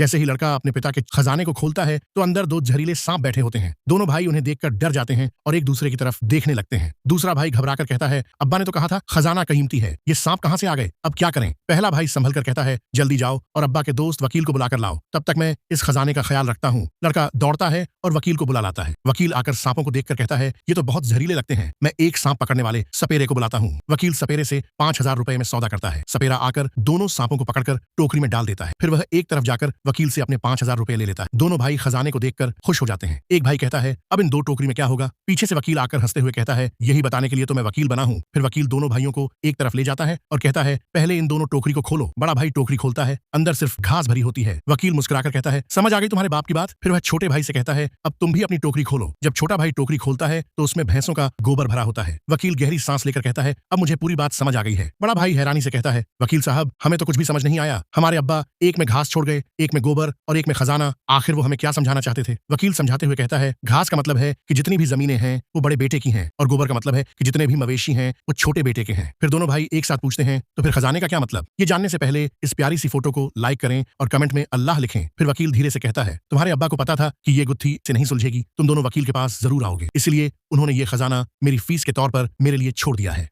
जैसे ही लड़का अपने पिता के खजाने को खोलता है तो अंदर दो जहरीले सांप बैठे होते हैं। दोनों भाई उन्हें देखकर डर जाते हैं और एक दूसरे की तरफ देखने लगते हैं। दूसरा भाई घबराकर कहता है, अब्बा ने तो कहा था खजाना कीमती है, ये सांप कहां से आ गए, अब क्या करें। पहला भाई संभल कर कहता है, जल्दी जाओ और अब्बा के दोस्त वकील को बुलाकर लाओ, तब तक मैं इस खजाने का ख्याल रखता हूँ। लड़का दौड़ता है और वकील को बुला लाता है। वकील आकर सांपों को देखकर कहता है, ये तो बहुत जहरीले लगते हैं, मैं एक सांप पकड़ने वाले सपेरे को बुलाता हूँ। वकील सपेरे से 5,000 रुपए में सौदा करता है। सपेरा आकर दोनों सांपों को पकड़कर टोकरी में डाल देता है। फिर वह एक तरफ जाकर वकील से अपने 5,000 रुपए ले लेता है। दोनों भाई खजाने को देखकर खुश हो जाते हैं। एक भाई कहता है, अब इन दो टोकरी में क्या होगा। पीछे से वकील आकर हंसते हुए कहता है, यही बताने के लिए तो मैं वकील बना हूँ। फिर वकील दोनों भाइयों को एक तरफ ले जाता है और कहता है, पहले इन दोनों टोकरी को खोलो। बड़ा भाई टोकरी खोलता है, अंदर सिर्फ घास भरी होती है। वकील मुस्कुराकर कहता है, समझ आ गई तुम्हारे बाप की बात। फिर वह छोटे भाई से कहता है, अब तुम भी अपनी टोकरी खोलो। जब छोटा भाई टोकरी खोलता है तो उसमें भैंसों का गोबर भरा होता है। वकील गहरी सांस लेकर कहता है, अब मुझे पूरी बात समझ आ गई है। बड़ा भाई हैरानी से कहता है, वकील साहब हमें तो कुछ भी समझ नहीं आया। हमारे अब्बा एक में घास छोड़ गए, एक में गोबर और एक में खजाना, आखिर वो हमें क्या समझाना चाहते थे। वकील समझाते हुए कहता है, घास का मतलब है कि जितनी भी जमीनें हैं वो बड़े बेटे की हैं, और गोबर का मतलब है कि जितने भी मवेशी हैं वो छोटे बेटे के हैं। फिर दोनों भाई एक साथ पूछते हैं, तो फिर खजाने का क्या मतलब। ये जानने से पहले इस प्यारी सी फोटो को लाइक करें और कमेंट में अल्लाह लिखें। फिर वकील धीरे से कहता है, तुम्हारे अब्बा को पता था कि ये गुत्थी से नहीं सुलझेगी, तुम दोनों वकील के पास जरूर आओगे, इसलिए उन्होंने ये खजाना मेरी फीस के तौर पर मेरे लिए छोड़ दिया है।